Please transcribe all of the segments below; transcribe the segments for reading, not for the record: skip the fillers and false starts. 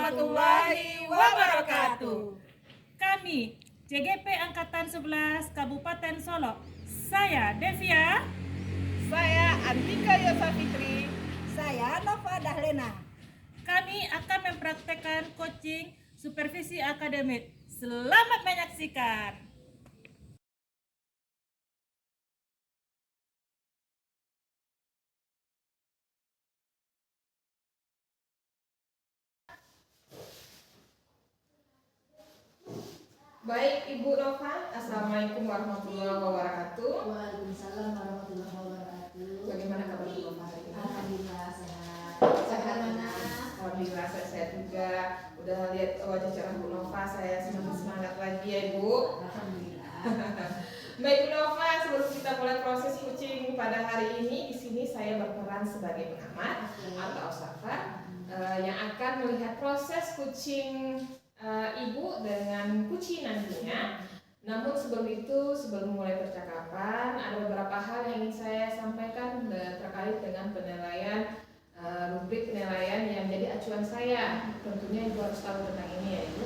warahmatullahi wabarakatuh. Kami CGP Angkatan 11 Kabupaten Solok. Saya Devia. Saya Andika Yosafitri. Saya Nova Dahlena. Kami akan mempraktekkan coaching supervisi akademik. Selamat menyaksikan. Baik Ibu Nova, Assalamualaikum warahmatullahi wabarakatuh. Waalaikumsalam warahmatullahi wabarakatuh. Bagaimana kabar Ibu Nova hari ini? Alhamdulillah sehat. Sehat mana? Alhamdulillah saya juga. Udah lihat wajah cerah Bu Nova, saya semakin semangat lagi ya Ibu. Alhamdulillah. Baik Bu Nova, sebelum kita mulai proses coaching pada hari ini, di sini saya berperan sebagai pengamat atau observer yang akan melihat proses coaching Ibu dengan kuci nantinya. Namun sebelum itu, sebelum mulai percakapan, ada beberapa hal yang ingin saya sampaikan terkait dengan penilaian rubrik penilaian yang jadi acuan saya. Tentunya Ibu harus tahu tentang ini ya Ibu.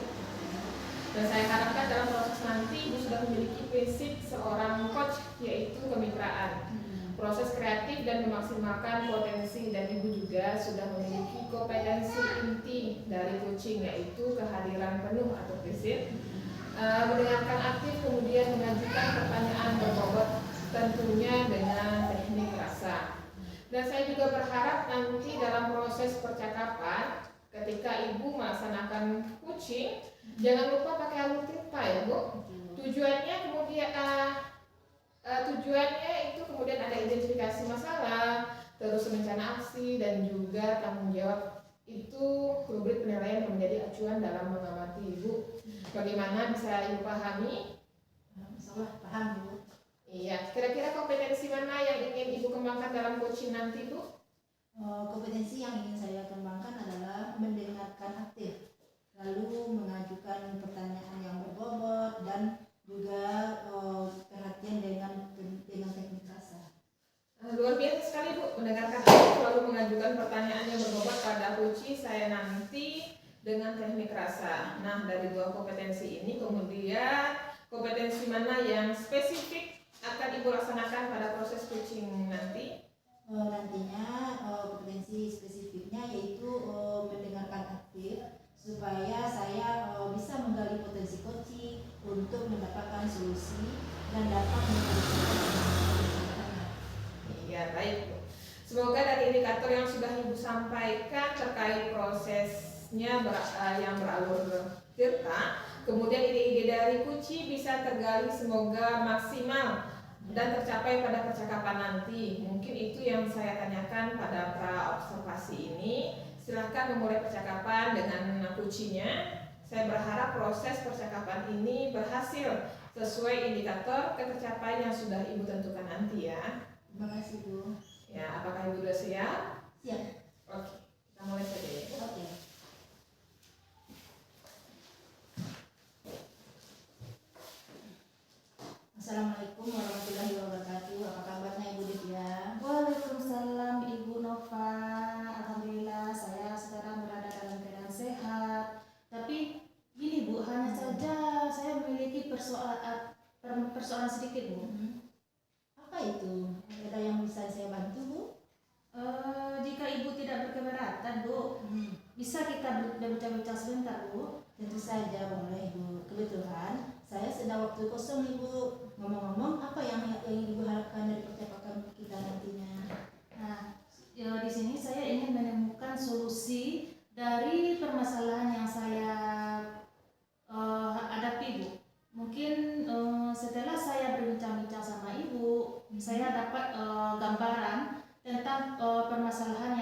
Dan saya harapkan dalam proses nanti Ibu sudah memiliki prinsip seorang coach, yaitu kemitraan, proses kreatif dan memaksimalkan potensi, dan Ibu juga sudah memiliki kompetensi inti dari coaching, yaitu kehadiran penuh atau present, mendengarkan aktif, kemudian mengajukan pertanyaan berbobot, tentunya dengan teknik rasa. Dan saya juga berharap nanti dalam proses percakapan ketika Ibu melaksanakan coaching, jangan lupa pakai alur cerita ya Bu. Tujuannya kemudian tujuannya itu kemudian ada identifikasi masalah, terus rencana aksi, dan juga tanggung jawab. Itu rubrik penilaian yang menjadi acuan dalam mengamati Ibu. Bagaimana bisa Ibu pahami? Insyaallah paham Bu. Iya, kira-kira kompetensi mana yang ingin Ibu kembangkan dalam coaching nanti Bu? Kompetensi yang ingin saya kembangkan adalah mendengarkan aktif, lalu mengajukan pertanyaan yang berbobot, dan juga perhatian dengan teknik rasa. Luar biasa sekali Bu, mendengarkan aktif lalu mengajukan pertanyaan yang berbobot pada coaching saya nanti dengan teknik rasa. Nah, dari dua kompetensi ini kemudian kompetensi mana yang spesifik akan Ibu laksanakan pada proses coaching nanti? Nantinya kompetensi spesifiknya yaitu mendengarkan aktif, supaya saya bisa menggali potensi coaching untuk mendapatkan solusi dan dapat menyelesaikan. Ya, baik Bu. Semoga dari indikator yang sudah Ibu sampaikan terkait prosesnya yang beralur tirta, kemudian ide-ide dari Kuci bisa tergali semoga maksimal dan tercapai pada percakapan nanti. Mungkin itu yang saya tanyakan pada pra observasi ini. Silahkan memulai percakapan dengan kucinya. Saya berharap proses percakapan ini berhasil sesuai indikator ketercapaian yang sudah Ibu tentukan nanti ya. Terima kasih Bu. Ya, apakah Ibu sudah siap? Siap. Oke, kita mulai saja ya. Oke. Assalamualaikum warahmatullahi wabarakatuh. Apa kabarnya Ibu Devia? Waalaikumsalam Ibu Nova. Alhamdulillah saya sekarang berada dalam keadaan sehat. Tapi gini Bu, hanya saja saya memiliki persoalan sedikit Bu. Apa itu? Ada yang bisa saya bantu Bu? Jika Ibu tidak berkeberatan Bu, bisa kita berbincang-bincang sebentar Bu? Tentu saja boleh Bu. Kebetulan saya sedang waktu kosong nih Bu. Ngomong-ngomong, apa yang Ibu harapkan dari percakapan kita nantinya? Nah, di sini saya ingin menemukan solusi dari permasalahan yang saya hadapi Bu. Mungkin setelah saya berbincang-bincang sama Ibu, saya dapat gambaran tentang permasalahan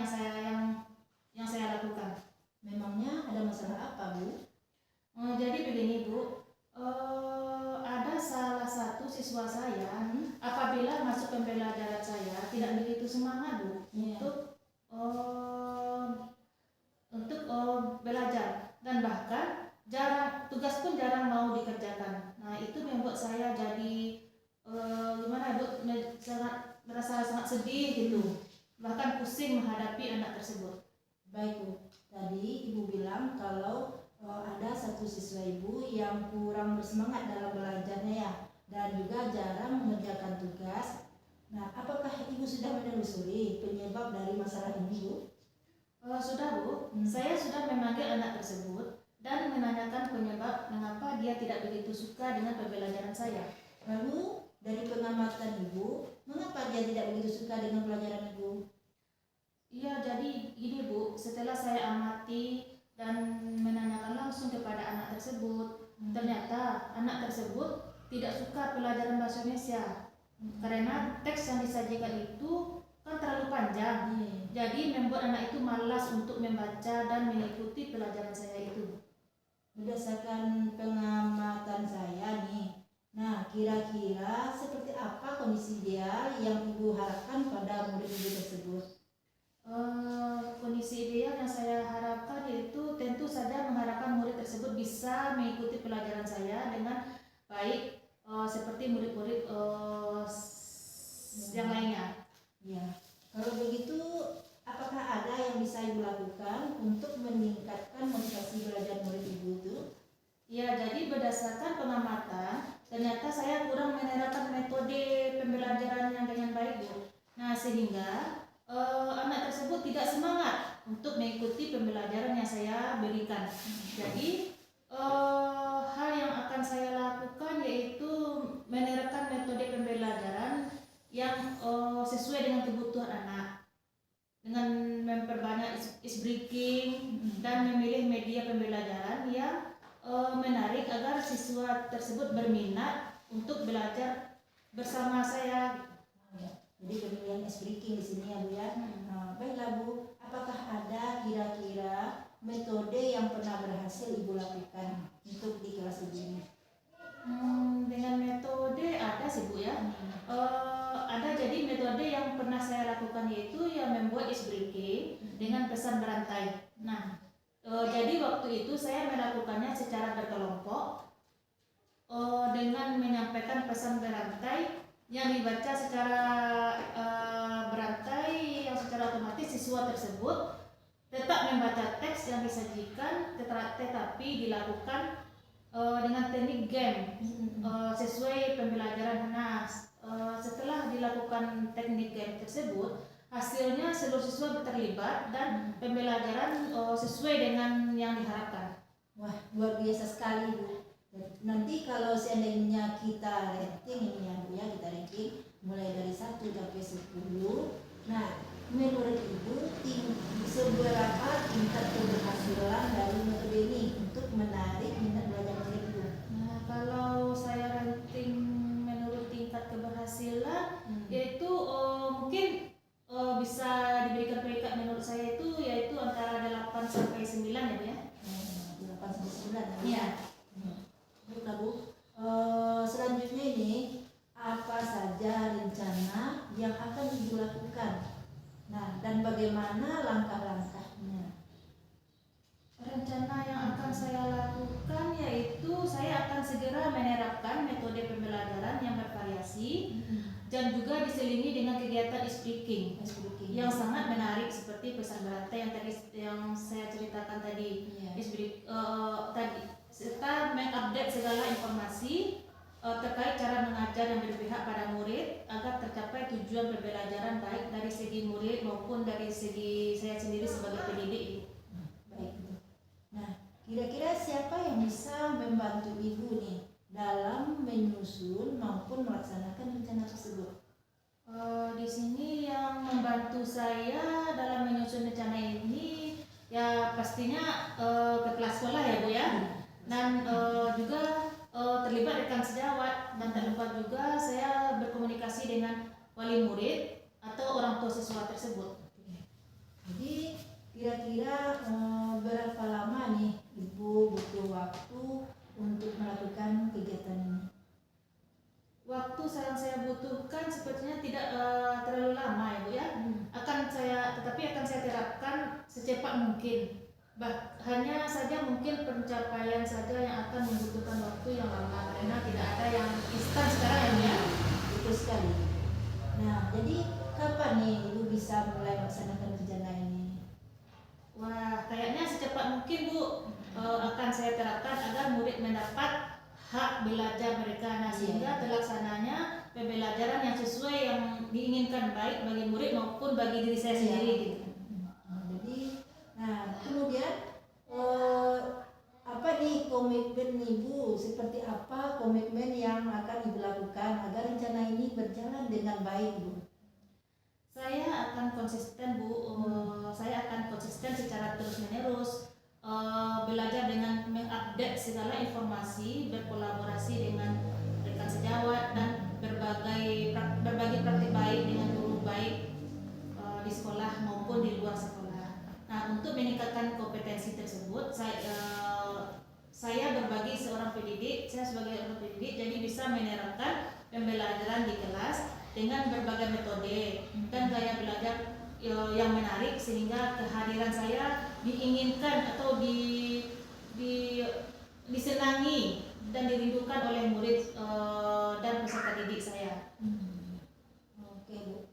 yang saya lakukan. Memangnya ada masalah apa Bu? Jadi begini Bu, ada salah satu siswa saya apabila masuk pembelajaran saya tidak begitu semangat Bu untuk belajar, dan bahkan tugas pun jarang mau dikerjakan. Nah itu membuat saya jadi gimana Bu, merasa sangat sedih gitu, bahkan pusing menghadapi anak tersebut. Baik Bu, tadi Ibu bilang kalau ada satu siswa Ibu yang kurang bersemangat dalam belajarnya ya, dan juga jarang mengerjakan tugas. Nah, apakah Ibu sudah menelusuri penyebab dari masalah ini Bu? Sudah Bu, saya sudah memanggil anak tersebut dan menanyakan penyebab mengapa dia tidak begitu suka dengan pembelajaran saya. Lalu dari pengamatan Ibu, mengapa dia tidak begitu suka dengan pelajaran Ibu? Iya, jadi gini Bu, setelah saya amati dan menanyakan langsung kepada anak tersebut, ternyata anak tersebut tidak suka pelajaran bahasa Indonesia karena teks yang disajikan itu kan terlalu panjang. Jadi membuat anak itu malas untuk membaca dan mengikuti pelajaran saya itu. Berdasarkan pengamatan saya nih, nah kira-kira seperti apa kondisi ideal yang Ibu harapkan pada murid Ibu tersebut? Kondisi ideal yang saya harapkan yaitu tentu saja mengharapkan murid tersebut bisa mengikuti pelajaran saya dengan baik seperti murid-murid yang lainnya. Ya, kalau begitu apakah ada yang bisa Ibu lakukan untuk meningkatkan motivasi belajar murid Ibu itu? Ya, jadi berdasarkan pengamatan, ternyata saya kurang menerapkan metode pembelajaran yang dengan baik, Bu. Nah, sehingga anak tersebut tidak semangat untuk mengikuti pembelajaran yang saya berikan. Jadi, hal yang akan saya lakukan yaitu menerapkan metode pembelajaran yang sesuai dengan kebutuhan anak, dengan memperbanyak is-breaking dan memilih media pembelajaran yang menarik agar siswa tersebut berminat untuk belajar bersama saya. Jadi pemilihan is-breaking di sini ya Bu ya. Baiklah Bu, apakah ada kira-kira metode yang pernah berhasil Ibu lakukan untuk di kelas Ibu ini? Dengan metode ada sih Bu ya. Ada, jadi metode yang pernah saya lakukan yaitu yang membuat is-breaking dengan pesan berantai. Nah, jadi waktu itu saya melakukannya secara berkelompok dengan menyampaikan pesan berantai yang dibaca secara berantai, yang secara otomatis siswa tersebut tetap membaca teks yang disajikan, tetapi dilakukan dengan teknik game sesuai pembelajaran. Nah, setelah dilakukan teknik game tersebut, hasilnya seluruh siswa terlibat dan pembelajaran sesuai dengan yang diharapkan. Wah, luar biasa sekali Bu. Nanti kalau seandainya kita rating ini ya Bu ya, kita ranking mulai dari 1 sampai 10. Nah, menurut Ibu seberapa tingkat keberhasilan dari metode ini untuk menarik minat belajar murid Ibu? Nah, kalau saya ranking menurut tingkat keberhasilan yaitu mungkin bisa diberikan peringkat menurut saya itu yaitu antara 8 sampai 9 ya Bu ya. 8 sampai 9 ya. Iya. Baiklah Bu, selanjutnya ini apa saja rencana yang akan Ibu lakukan? Nah, dan bagaimana langkah-langkahnya? Rencana yang akan saya lakukan yaitu saya akan segera menerapkan metode pembelajaran yang bervariasi dan juga diselingi dengan kegiatan speaking yang sangat menarik seperti pesan berantai yang tadi yang saya ceritakan tadi. Tadi serta mengupdate segala informasi terkait cara mengajar yang berpihak pada murid agar tercapai tujuan pembelajaran baik dari segi murid maupun dari segi saya sendiri sebagai pendidik. Baik. Nah, kira-kira siapa yang bisa membantu Ibu nih dalam menyusun maupun melaksanakan rencana tersebut? Di sini yang membantu saya dalam menyusun rencana ini ya pastinya kepala sekolah ya Bu ya. Dan juga terlibat rekan sejawat dan tak lupa juga saya berkomunikasi dengan wali murid atau orang tua siswa tersebut. Jadi kira-kira berapa lama nih Ibu butuh waktu untuk melakukan kegiatan ini? Waktu yang saya butuhkan sepertinya tidak terlalu lama ya Bu ya. Tetapi akan saya terapkan secepat mungkin. Hanya saja mungkin pencapaian saja yang akan membutuhkan waktu yang lama karena tidak ada yang instan sekarang ya. Betul sekali. Nah, jadi kapan nih Ibu bisa mulai melaksanakan rencana ini? Wah, kayaknya secepat mungkin Bu akan saya terapkan agar murid mendapat hak belajar mereka. Nah, sehingga terlaksananya pembelajaran yang sesuai yang diinginkan baik bagi murid maupun bagi diri saya sendiri gitu. Jadi, nah kemudian apa nih komitmen Ibu? Seperti apa komitmen yang akan Ibu lakukan agar rencana ini berjalan dengan baik, Bu? Saya akan konsisten Bu, saya akan konsisten secara terus-menerus belajar dengan mengupdate segala informasi, berkolaborasi dengan rekan sejawat dan berbagi praktik baik dengan guru baik di sekolah maupun di luar sekolah. Nah, untuk meningkatkan kompetensi tersebut, saya berbagi seorang pendidik, saya sebagai orang pendidik jadi bisa menerapkan pembelajaran di kelas dengan berbagai metode dan gaya belajar yang menarik sehingga kehadiran saya diinginkan atau disenangi dan dirindukan oleh murid dan peserta didik saya. Oke, Bu.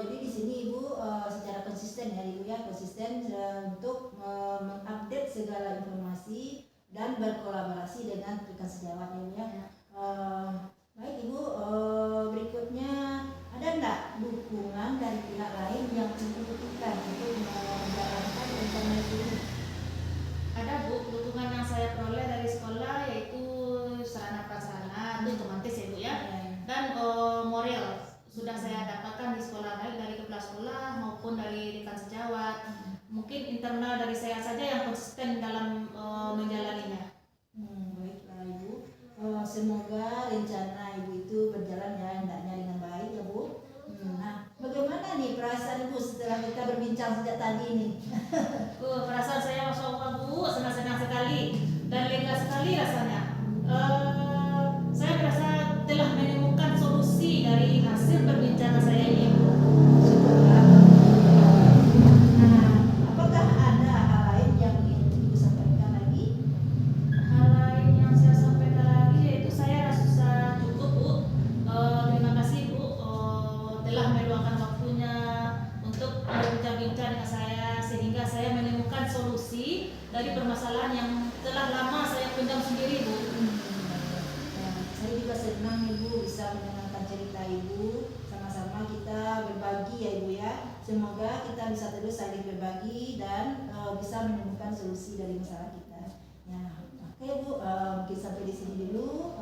Jadi di sini Ibu secara konsisten ya Ibu ya, konsisten untuk mengupdate segala informasi dan berkolaborasi dengan rekan sejawat ya Ibu ya. Baik Ibu, berikutnya ada enggak dukungan dari pihak lain yang Ibu butuhkan untuk menjalankan rencana ini? Ada Bu, dukungan yang saya peroleh dari sekolah yaitu sarana prasarana itu otomatis ya Bu ya, dan moral sudah saya dapatkan di sekolah baik dari kepala sekolah maupun dari rekan sejawat. Mungkin internal dari saya saja yang konsisten dalam menjalaninya. Baiklah Ibu, semoga rencana Ibu itu berjalan ya hendaknya dengan baik ya Bu. Nah, bagaimana nih perasaan Ibu setelah kita berbincang sejak tadi ini? Perasaan saya Masya Allah Bu, senang-senang sekali dan lega sekali rasanya. Saya merasa telah menemukan solusi dari hasil perbincangan saya ini Bu. Syukurlah. Nah, apakah ada hal lain yang ingin Ibu sampaikan lagi? Hal lain yang saya sampaikan lagi yaitu saya rasa cukup Bu. Terima kasih Bu telah meluangkan waktunya untuk berbincang-bincang dengan saya sehingga saya menemukan solusi dari permasalahan yang telah lama saya pendam sendiri Bu. Ya, saya juga senang Ibu bisa mendengarkan cerita Ibu. Sama-sama kita berbagi ya Ibu ya. Semoga kita bisa terus saling berbagi dan bisa menemukan solusi dari masalah kita. Ya, oke Bu, mungkin sampai di sini dulu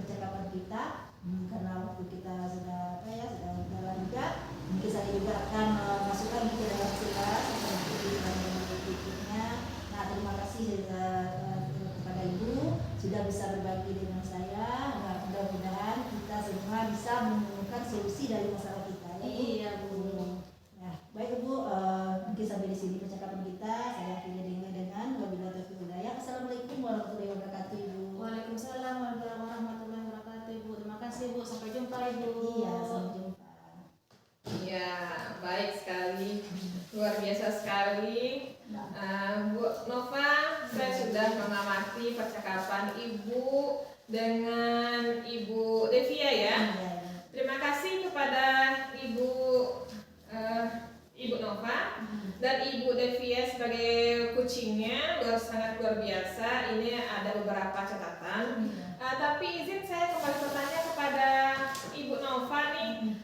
percakapan kita. Karena waktu kita sudah sudah jalan juga. Mungkin saya juga akan masukkan ke dalam kelas untuk di berikutnya. Nah, terima kasih kepada Ibu sudah bisa berbagi dengan saya. Nah, mudah-mudahan kita semua bisa menemukan solusi dari masalah kita. Ya, Bu? Iya Bu. Ya, baik Bu, mungkin sampai di sini percakapan kita. Saya akhiri dengan wabillahi taufiq wal hidayah. Assalamualaikum warahmatullahi wabarakatuh Ibu. Waalaikumsalam warahmatullahi wabarakatuh Ibu. Terima kasih Bu. Sampai jumpa Ibu. Iya, sampai jumpa. Ya, baik sekali, luar biasa sekali. Bu Nova, saya sudah mengamati percakapan Ibu dengan Ibu Devia ya. Terima kasih kepada Ibu Nova dan Ibu Devia sebagai coachingnya sangat luar biasa. Ini ada beberapa catatan. Tapi izin saya kembali bertanya kepada Ibu Nova nih.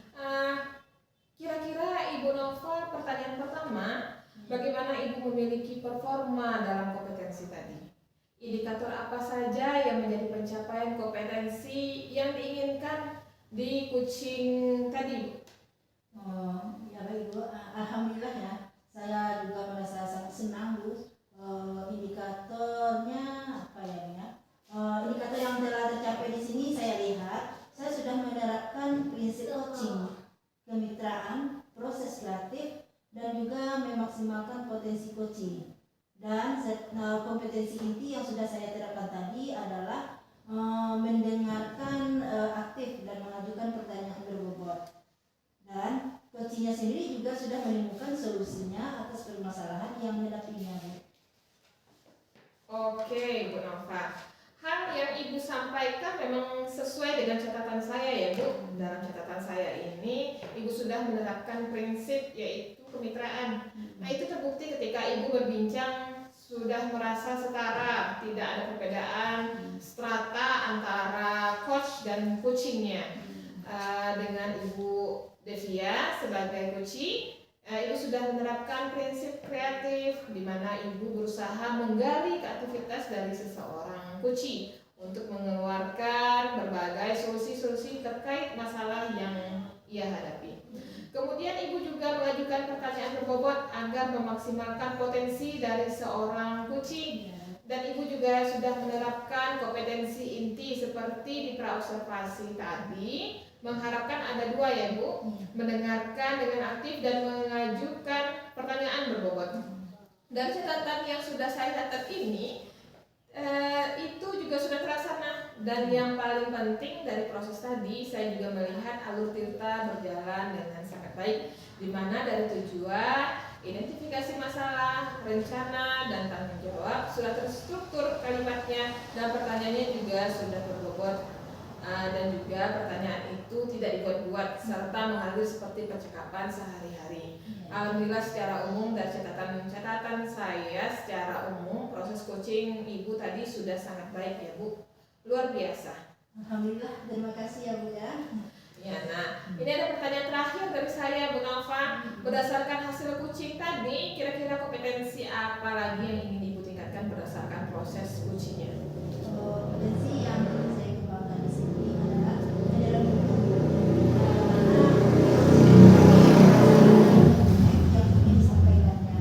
Kira-kira Ibu Nova, pertanyaan pertama, bagaimana Ibu memiliki performa dalam kompetensi tadi? Indikator apa saja yang menjadi pencapaian kompetensi yang diinginkan di coaching tadi? Ya baik Bu, alhamdulillah ya. Saya juga merasa sangat senang Bu. Indikatornya apa ya? Indikator yang telah tercapai di sini saya lihat, saya sudah menerapkan prinsip coaching, kemitraan, proses kreatif, dan juga memaksimalkan potensi coaching. Dan kompetensi inti yang sudah saya terapkan tadi adalah mendengarkan aktif dan mengajukan pertanyaan berbobot. Dan coachingnya sendiri juga sudah menemukan solusinya atas permasalahan yang dihadapinya. Oke, Bu Nova. Hal yang Ibu sampaikan memang sesuai dengan catatan saya ya Bu. Dalam catatan saya ini, Ibu sudah menerapkan prinsip yaitu kemitraan. Nah, itu terbukti ketika ibu berbincang sudah merasa setara, tidak ada perbedaan strata antara coach dan coachingnya. Dengan Ibu Devia sebagai coaching, ibu sudah menerapkan prinsip kreatif di mana ibu berusaha menggali kreativitas dari seseorang coaching untuk mengeluarkan berbagai solusi-solusi terkait masalah yang ia hadapi. Kemudian ibu juga mengajukan pertanyaan berbobot agar memaksimalkan potensi dari seorang coaching. Dan ibu juga sudah menerapkan kompetensi inti seperti di praobservasi tadi, mengharapkan ada 2 ya Bu, mendengarkan dengan aktif dan mengajukan pertanyaan berbobot. Dari catatan yang sudah saya catat ini, itu juga sudah terlaksana. Dan yang paling penting dari proses tadi, saya juga melihat alur Tirta berjalan dengan sangat baik, di mana dari tujuan, identifikasi masalah, rencana, dan tanggung jawab sudah terstruktur kalimatnya, dan pertanyaannya juga sudah berbobot, dan juga pertanyaan itu tidak dibuat-buat serta mengalir seperti percakapan sehari-hari. Alhamdulillah secara umum dari catatan saya secara umum proses coaching ibu tadi sudah sangat baik ya Bu, luar biasa. Alhamdulillah, terima kasih ya Bu ya. Ya, nah ini ada pertanyaan terakhir dari saya Bu Nova. Berdasarkan hasil coaching tadi, kira-kira kompetensi apa lagi yang ingin Ibu tingkatkan berdasarkan proses coachingnya? Potensi yang ingin saya kembangkan di sini adalah dalam yang ingin disampaikannya.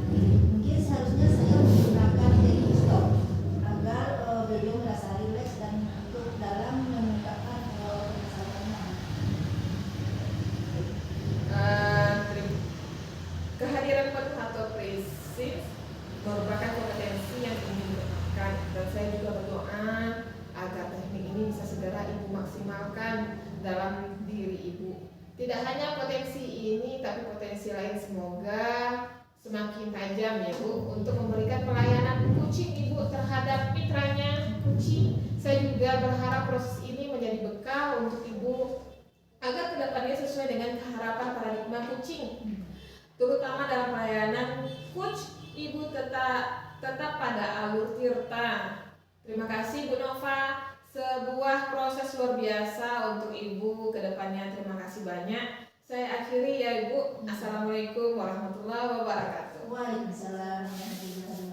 Mungkin seharusnya saya menggunakan teknik stop agar beliau merasa rileks dan untuk dalam mengungkapkan permasalahannya. Kehadiran penuh atau presisi merupakan kompetensi yang ingin dikembangkan, dan saya juga berdoa agar teknik ini bisa segera Ibu maksimalkan dalam diri Ibu. Tidak hanya potensi ini, tapi potensi lain semoga semakin tajam ya Bu, untuk memberikan pelayanan coaching Ibu terhadap mitranya coaching. Saya juga berharap proses ini menjadi bekal untuk Ibu agar kedepannya sesuai dengan harapan paradigma coaching, terutama dalam pelayanan coach Ibu tetap pada alur Tirta. Terima kasih Bu Nova, sebuah proses luar biasa untuk Ibu kedepannya. Terima kasih banyak. Saya akhiri ya Ibu. Assalamualaikum warahmatullahi wabarakatuh. Waalaikumsalam warahmatullahi wabarakatuh.